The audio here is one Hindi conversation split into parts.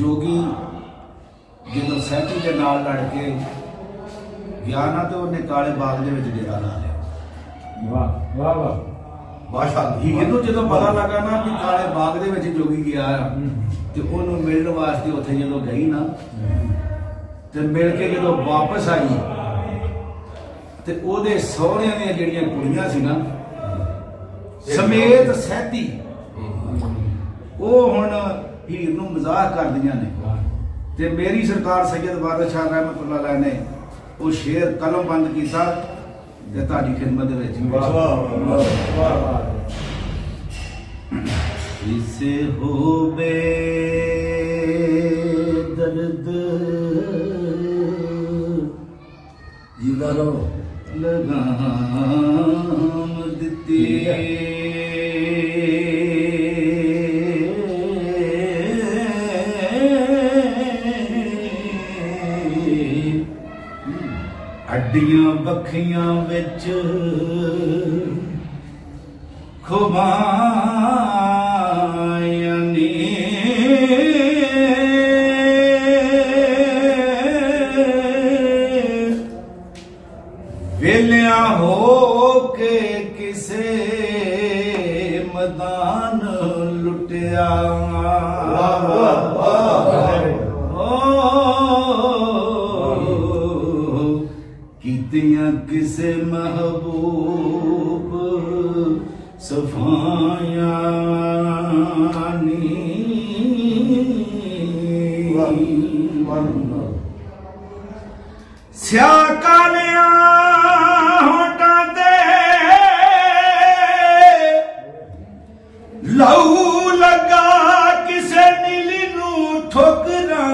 जोगी जो सैती के नाल लड़ के गया ना तो उन्हें काले बाग दे विच डेरा ला लिया। वाह वाह वाह माशाअल्लाह। हीर नूं जदों पता लगा ना कि काले बाग दे विच जोगी गया ते ओनूं मिलण वास्ते उत्थे जदों गई ना ते मिल के जदों वापस आई ते ओदे सहुरियां दी जिहड़ियां कुड़ियां सी ना समेत सैती वो हुण हीर नूं मजाक करदियां ने ते मेरी सरकार सैयद वारिस शाह रहमतुल्लाह अलैह ने वो शेर कलम बंद किया ते तुहाडी खिदमत दे विच इसे हो बे दर्द जिंदारो लगाम दिती हड्डियां बखियां विच खुबायां ने वेलिया हो के किसे मैदान लुटिया कीतियां किसे महबूब सफाया स्या कालिया होटा दे लहू लगा किसे नीली नू ठोकरा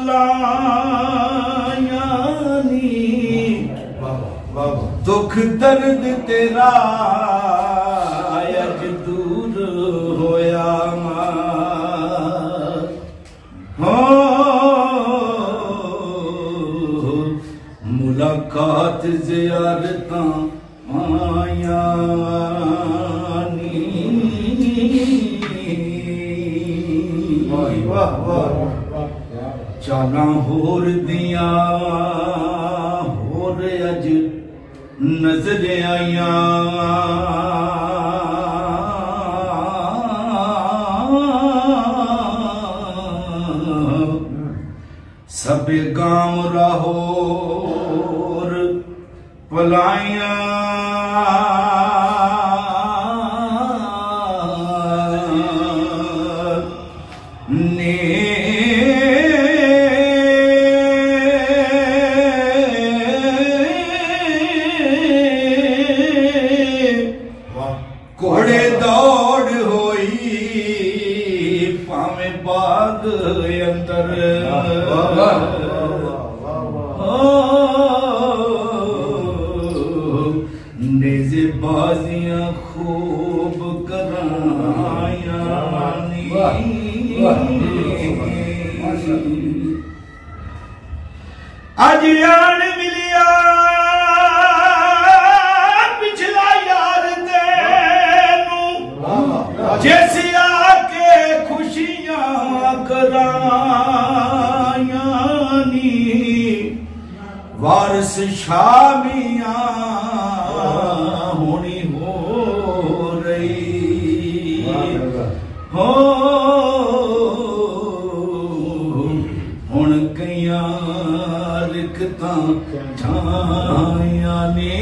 लाया नी दुख दर्द तेरा अज दूर होया हो मुलाकात ज़ियारतां आया नी वाह वाह चाला होर दिया होर अज नजर आया सबे गांव राहोर पलाया ने घोड़े दौड़ होई पावें बाग अंदर नेज़े बाजियां खूब कराया अज यार मिलिया पिछला यार तेनू जैसी आके खुशियां कराया नी वारिस शामियां होनी हो रही हो हुण कईयां रिकतां ठाया ने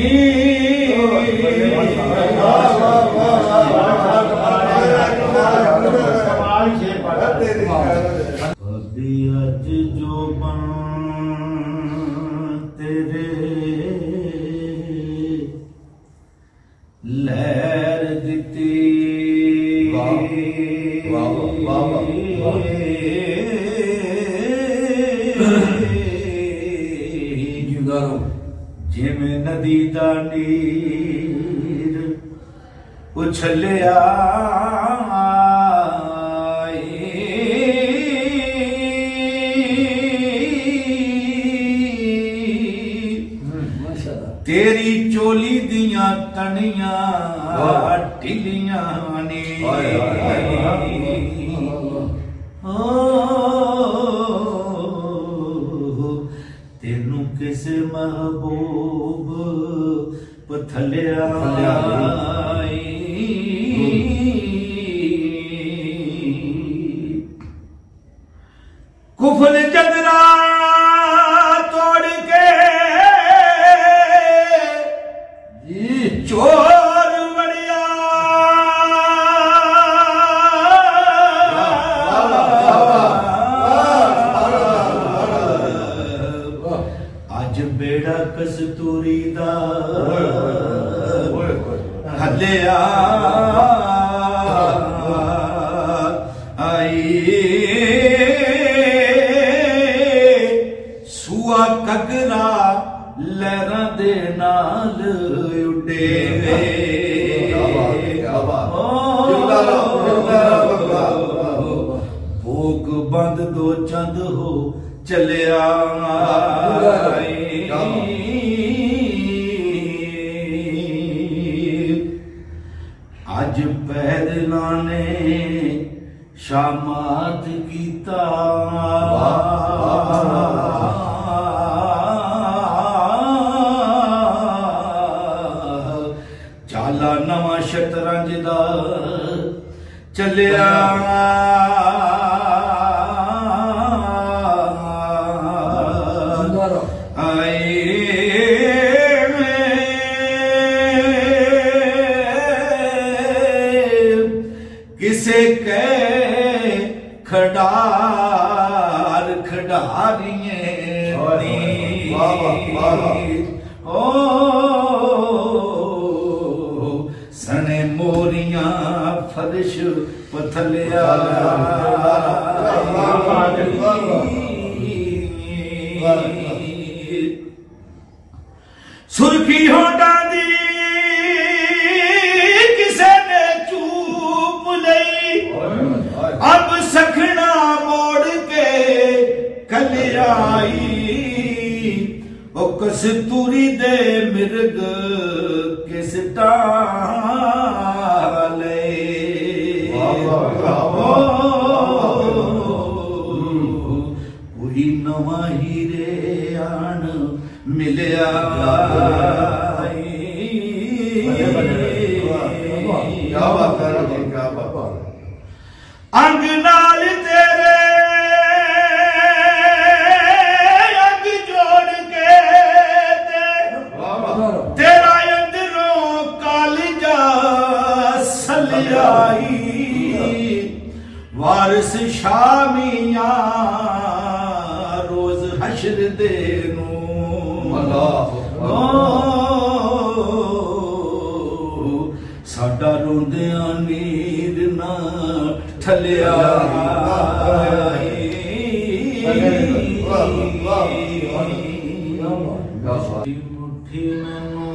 अभी अज जो बन तेरे लहर दिती जिमें नदी दा नीर उछलिया तेरी चोली दियां तनियां ढिलियां ने थलिया कुफल जगरा तोड़ के चोर बड़िया अज बेड़ा कस्तूरी दा हलिया कगरा लहरा दे नाल उडे भोग बंद दो चंद हो चलिया अज पैदला ने शामात कीता चाला नवा शतरंज दा चलिया किसे के खडार खडारिए ओ सने मोरियां फर्श पथलिया सुर्खी होंडा दी किसे ने चूप लई अब सखना मोड़ के कलियाई ओ कस्तूरी दे मिर्ग किस टाले कोई नवा हीरे आन मिलिया अंग नाल तेरे अंग जोड़ के तेरा अंदरों कालिजा सलियाई वारिस शामिया रोज हशर दे साडा रोंदिया नीर ना ठलिया मुट्ठी मैनू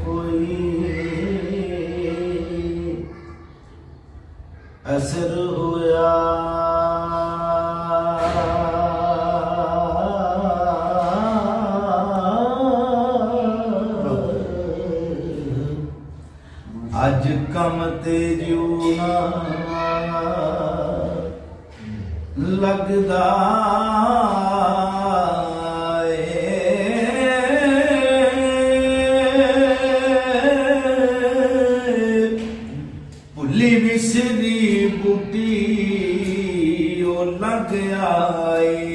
कोई असर होया अज कम ते जूना लगदा भुली विसरी बूटी ओ लग आई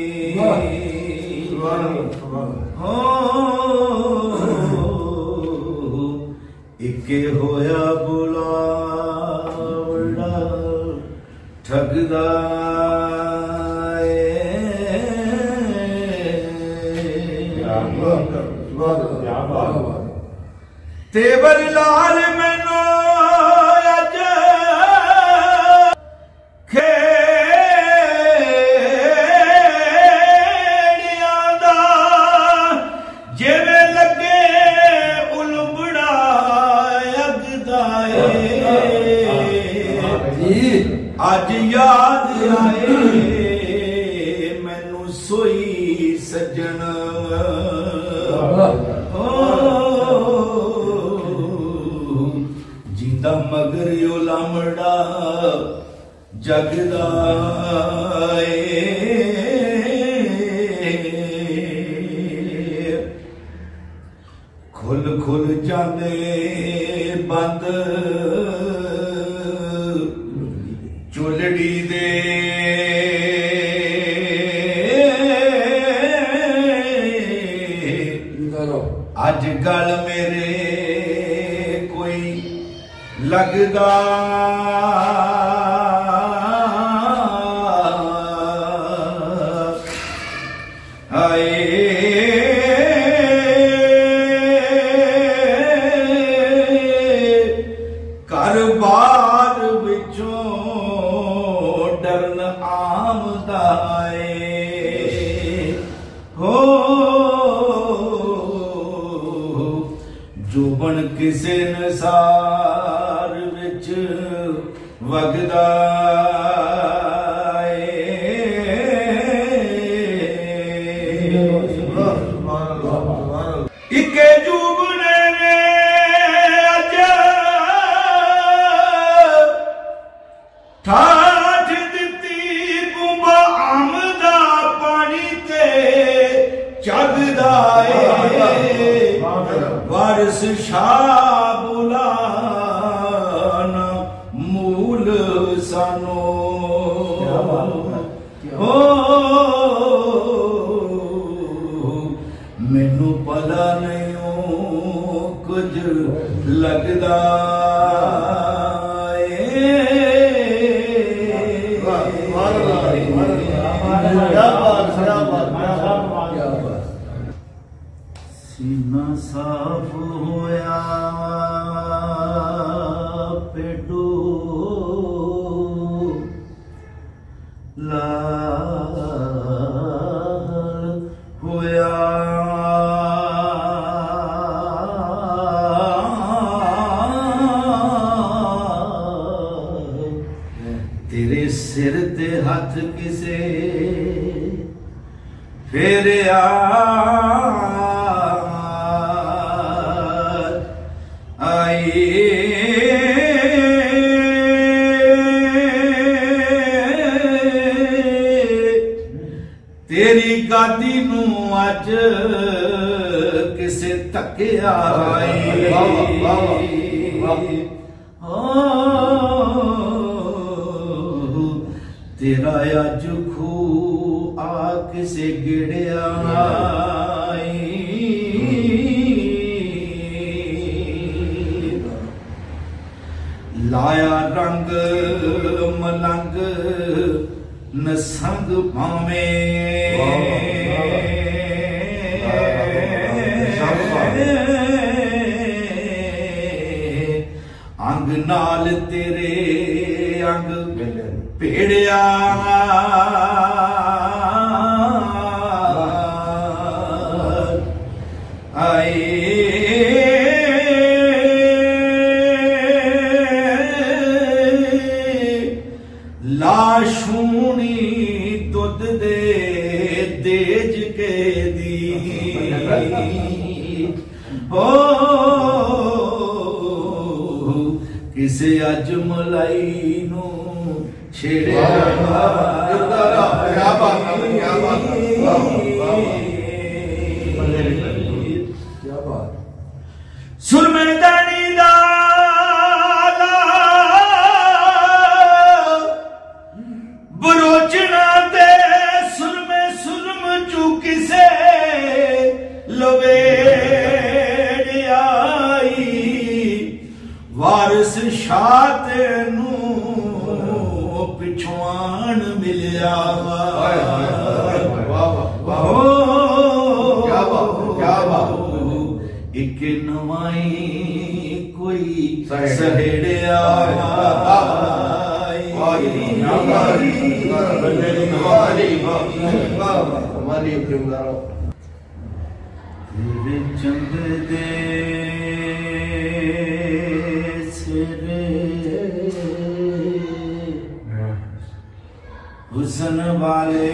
इके होया बुलावड़ा ठगदा तेवर लाल मैनो अज खेड़िया दा जिवें लगे उलबड़ा अगदाए अज याद आए मैनू सोई सजन जिंदा मगर यो लामड़ा जगदा ले बंद चुलड़ी दे अज गल मेरे कोई लगदा घर बार विचों डरन आमदा हो जोबन किसे नसार विच वगदा इके जुबने ने अज ठाठ दिती बुंबा आमदा पानी ते चगदा वारिस शाह बुलाना मूल सानो हो मैनू पता नहीं कुछ लगदा सीना साफ होया पेडो लाल होया तेरे सिर ते हाथ किसे फेरिया तेरी गादी नू अज किसे तकिया तेरा अज खू आ किसे गिड़िया लाया रंग मलंग नसंग भावे अंग नाल तेरे अंग भेड़िया आए लाशूनी दुध दे देज के दी हो किसे अज मलाई नू छेड़िया सुरमैदानी दा बरोचना दे सुरमे सुरम चू किसे लवेड़ियाई वारिस शाह तेनू पिछवान मिलिया एक नवाई कोई सहेड़िया तेरे चंद दे सिरे हुसन वाले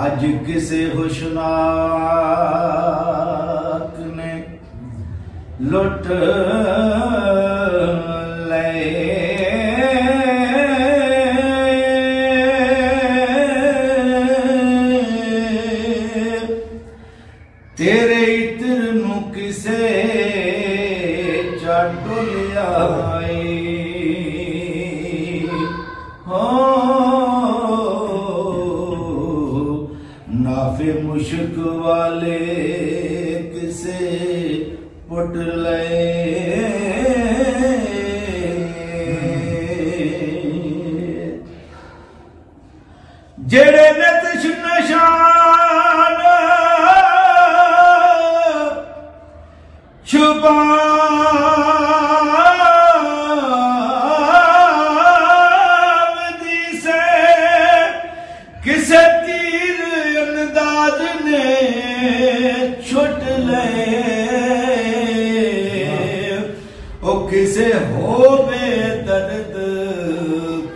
अज किसे होशनाक ने लुट ले तेरे इत्र नू किसे चाटुलिया हो नाफे मुश्क वाले किसे पुट ले जेड़े नतश नशान छुपावदी से किसे तीर अंदाज ने छुट ले ओ किसे हो बेदर्द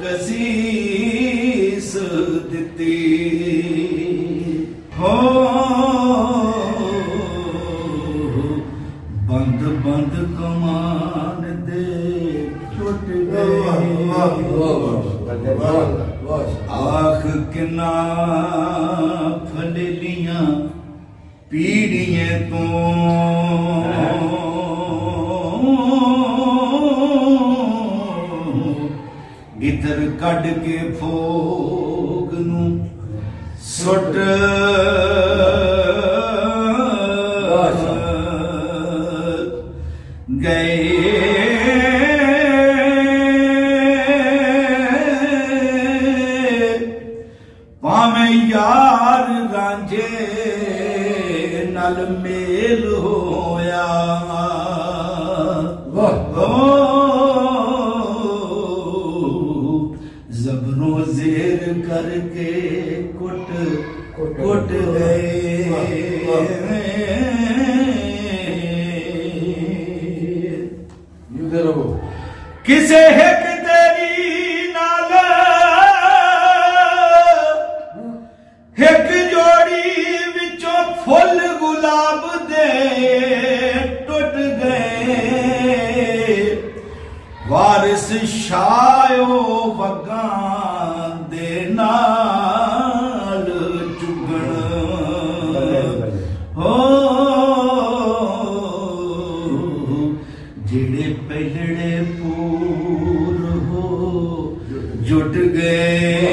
कसीस दिती हो बंद बंद कमान दे छुट गए आख किना फलियां पीड़ियां तो इधर कड़ के फोग नू सुट गए पावे यार रांझे नल मेल होया जबरों जेर करके कुट कुट गए किसे हिक तेरी नाल हिक जोड़ी विचों फुल गुलाब दे टुट गए वारिस शायो वगां दे नाल चुगण हो जेड़े पहलड़े पूर हो जुट गए।